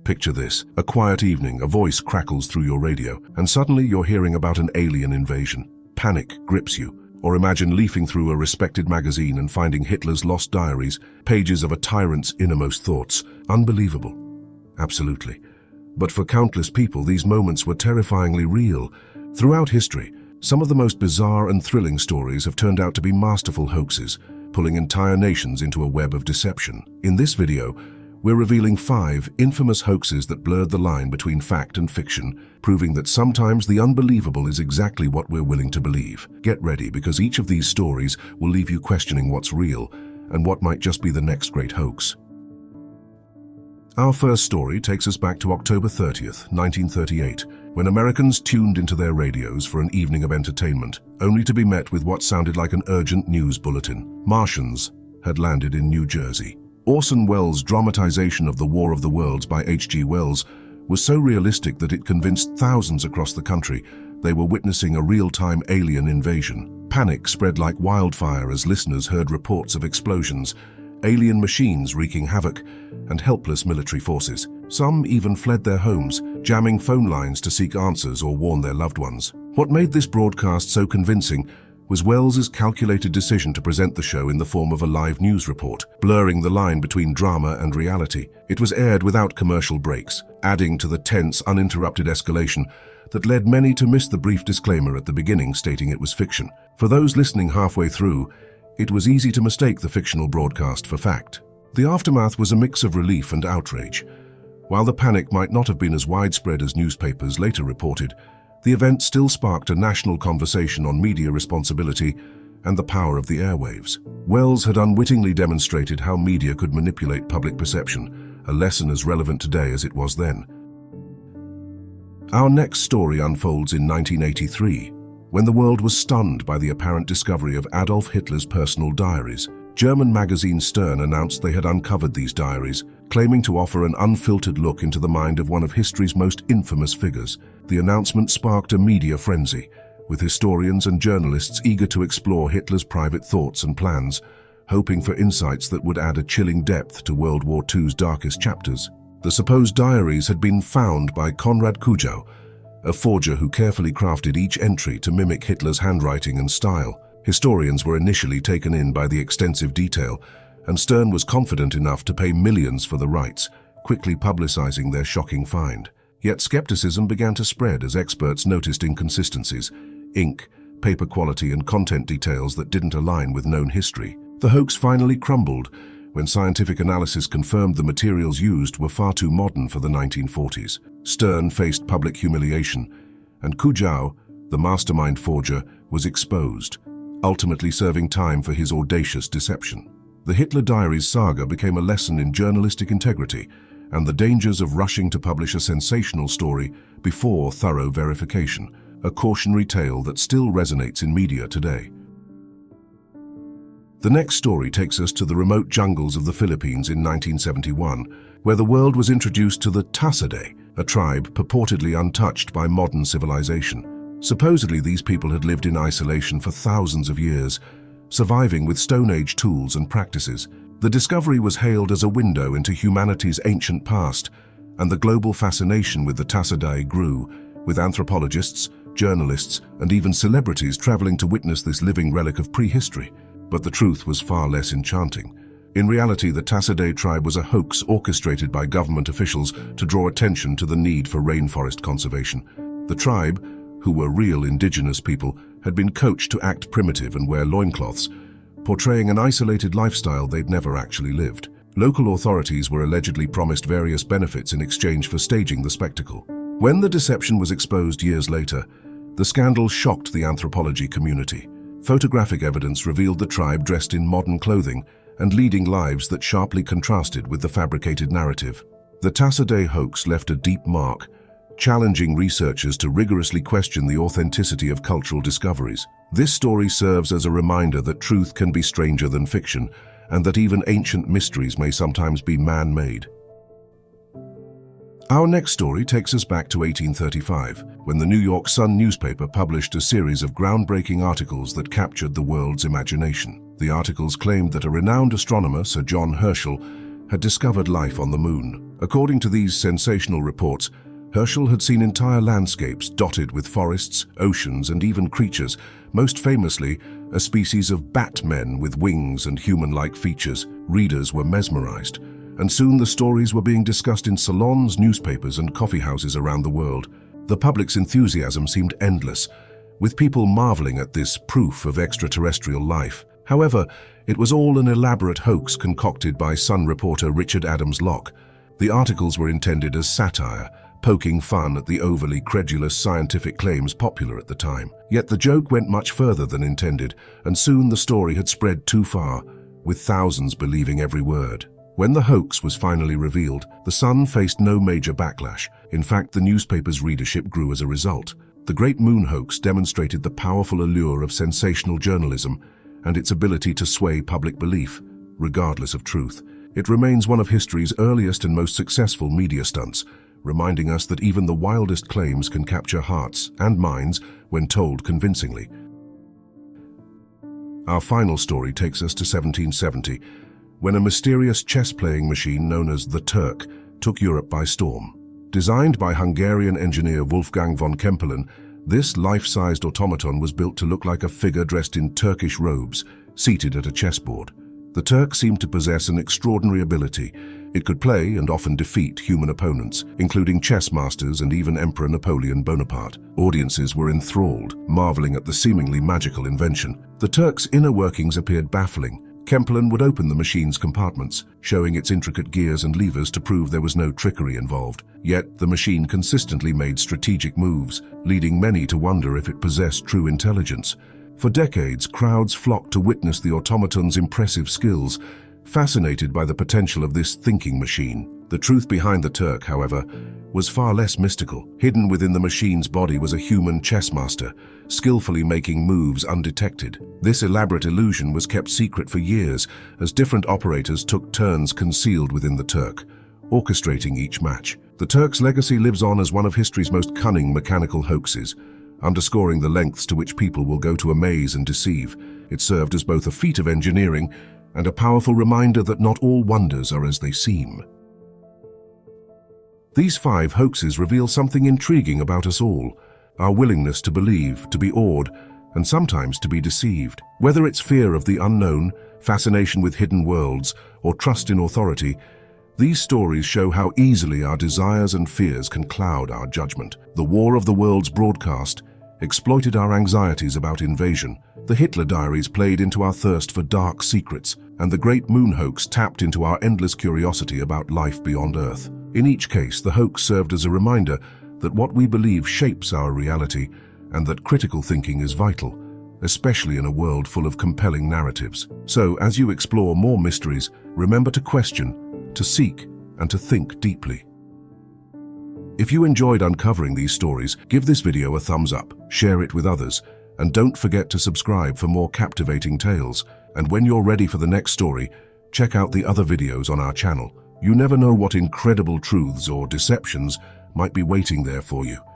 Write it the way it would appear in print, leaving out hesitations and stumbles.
Picture this: a quiet evening, a voice crackles through your radio, and suddenly you're hearing about an alien invasion. Panic grips you. Or imagine leafing through a respected magazine and finding Hitler's lost diaries, pages of a tyrant's innermost thoughts. Unbelievable. Absolutely. But for countless people, these moments were terrifyingly real. Throughout history, some of the most bizarre and thrilling stories have turned out to be masterful hoaxes, pulling entire nations into a web of deception. In this video, we're revealing 5 infamous hoaxes that blurred the line between fact and fiction, proving that sometimes the unbelievable is exactly what we're willing to believe. Get ready, because each of these stories will leave you questioning what's real and what might just be the next great hoax. Our first story takes us back to October 30th, 1938, when Americans tuned into their radios for an evening of entertainment, only to be met with what sounded like an urgent news bulletin. Martians had landed in New Jersey. Orson Welles' dramatization of The War of the Worlds by H.G. Wells was so realistic that it convinced thousands across the country they were witnessing a real-time alien invasion. Panic spread like wildfire as listeners heard reports of explosions, alien machines wreaking havoc, and helpless military forces. Some even fled their homes, jamming phone lines to seek answers or warn their loved ones. What made this broadcast so convincing was Wells's calculated decision to present the show in the form of a live news report, blurring the line between drama and reality. It was aired without commercial breaks, adding to the tense, uninterrupted escalation that led many to miss the brief disclaimer at the beginning stating it was fiction. For those listening halfway through, it was easy to mistake the fictional broadcast for fact. The aftermath was a mix of relief and outrage. While the panic might not have been as widespread as newspapers later reported, the event still sparked a national conversation on media responsibility and the power of the airwaves. Wells had unwittingly demonstrated how media could manipulate public perception, a lesson as relevant today as it was then. Our next story unfolds in 1983, when the world was stunned by the apparent discovery of Adolf Hitler's personal diaries. German magazine Stern announced they had uncovered these diaries, claiming to offer an unfiltered look into the mind of one of history's most infamous figures. The announcement sparked a media frenzy, with historians and journalists eager to explore Hitler's private thoughts and plans, hoping for insights that would add a chilling depth to World War II's darkest chapters. The supposed diaries had been found by Konrad Kujau, a forger who carefully crafted each entry to mimic Hitler's handwriting and style. Historians were initially taken in by the extensive detail, and Stern was confident enough to pay millions for the rights, quickly publicizing their shocking find. Yet skepticism began to spread as experts noticed inconsistencies, ink, paper quality, and content details that didn't align with known history. The hoax finally crumbled when scientific analysis confirmed the materials used were far too modern for the 1940s. Stern faced public humiliation, and Kujau, the mastermind forger, was exposed, ultimately serving time for his audacious deception. The Hitler Diaries saga became a lesson in journalistic integrity and the dangers of rushing to publish a sensational story before thorough verification, a cautionary tale that still resonates in media today. The next story takes us to the remote jungles of the Philippines in 1971, where the world was introduced to the Tasaday, a tribe purportedly untouched by modern civilization. Supposedly, these people had lived in isolation for thousands of years, surviving with Stone Age tools and practices. The discovery was hailed as a window into humanity's ancient past, and the global fascination with the Tasaday grew, with anthropologists, journalists, and even celebrities traveling to witness this living relic of prehistory. But the truth was far less enchanting. In reality, the Tasaday Tribe was a hoax orchestrated by government officials to draw attention to the need for rainforest conservation. The tribe, who were real indigenous people, had been coached to act primitive and wear loincloths, portraying an isolated lifestyle they'd never actually lived. Local authorities were allegedly promised various benefits in exchange for staging the spectacle. When the deception was exposed years later, the scandal shocked the anthropology community. Photographic evidence revealed the tribe dressed in modern clothing and leading lives that sharply contrasted with the fabricated narrative. The Tasaday hoax left a deep mark, challenging researchers to rigorously question the authenticity of cultural discoveries. This story serves as a reminder that truth can be stranger than fiction, and that even ancient mysteries may sometimes be man-made. Our next story takes us back to 1835, when the New York Sun newspaper published a series of groundbreaking articles that captured the world's imagination. The articles claimed that a renowned astronomer, Sir John Herschel, had discovered life on the moon, According to these sensational reports, Herschel had seen entire landscapes dotted with forests, oceans, and even creatures, most famously a species of bat-men with wings and human-like features. Readers were mesmerized, and soon the stories were being discussed in salons, newspapers, and coffee houses around the world. The public's enthusiasm seemed endless, with people marveling at this proof of extraterrestrial life. However, it was all an elaborate hoax concocted by Sun reporter Richard Adams Locke. The articles were intended as satire, poking fun at the overly credulous scientific claims popular at the time. Yet the joke went much further than intended, and soon the story had spread too far, with thousands believing every word. When the hoax was finally revealed, the Sun faced no major backlash. In fact, the newspaper's readership grew as a result. The Great Moon Hoax demonstrated the powerful allure of sensational journalism and its ability to sway public belief, regardless of truth. It remains one of history's earliest and most successful media stunts, reminding us that even the wildest claims can capture hearts and minds when told convincingly. Our final story takes us to 1770, when a mysterious chess-playing machine known as the Turk took Europe by storm. Designed by Hungarian engineer Wolfgang von Kempelen, this life-sized automaton was built to look like a figure dressed in Turkish robes, seated at a chessboard. The Turk seemed to possess an extraordinary ability. It could play and often defeat human opponents, including chess masters and even Emperor Napoleon Bonaparte. Audiences were enthralled, marveling at the seemingly magical invention. The Turk's inner workings appeared baffling. Kempelen would open the machine's compartments, showing its intricate gears and levers to prove there was no trickery involved. Yet the machine consistently made strategic moves, leading many to wonder if it possessed true intelligence. For decades, crowds flocked to witness the automaton's impressive skills, fascinated by the potential of this thinking machine. The truth behind the Turk, however, was far less mystical. Hidden within the machine's body was a human chess master, skillfully making moves undetected. This elaborate illusion was kept secret for years as different operators took turns concealed within the Turk, orchestrating each match. The Turk's legacy lives on as one of history's most cunning mechanical hoaxes, underscoring the lengths to which people will go to amaze and deceive. It served as both a feat of engineering and a powerful reminder that not all wonders are as they seem. These 5 hoaxes reveal something intriguing about us all: our willingness to believe, to be awed, and sometimes to be deceived. Whether it's fear of the unknown, fascination with hidden worlds, or trust in authority, these stories show how easily our desires and fears can cloud our judgment. The War of the Worlds broadcast exploited our anxieties about invasion. The Hitler Diaries played into our thirst for dark secrets, and the Great Moon Hoax tapped into our endless curiosity about life beyond Earth. In each case, the hoax served as a reminder that what we believe shapes our reality, and that critical thinking is vital, especially in a world full of compelling narratives. So, as you explore more mysteries, remember to question, to seek, and to think deeply. If you enjoyed uncovering these stories, give this video a thumbs up, share it with others, and don't forget to subscribe for more captivating tales. And when you're ready for the next story, check out the other videos on our channel. You never know what incredible truths or deceptions might be waiting there for you.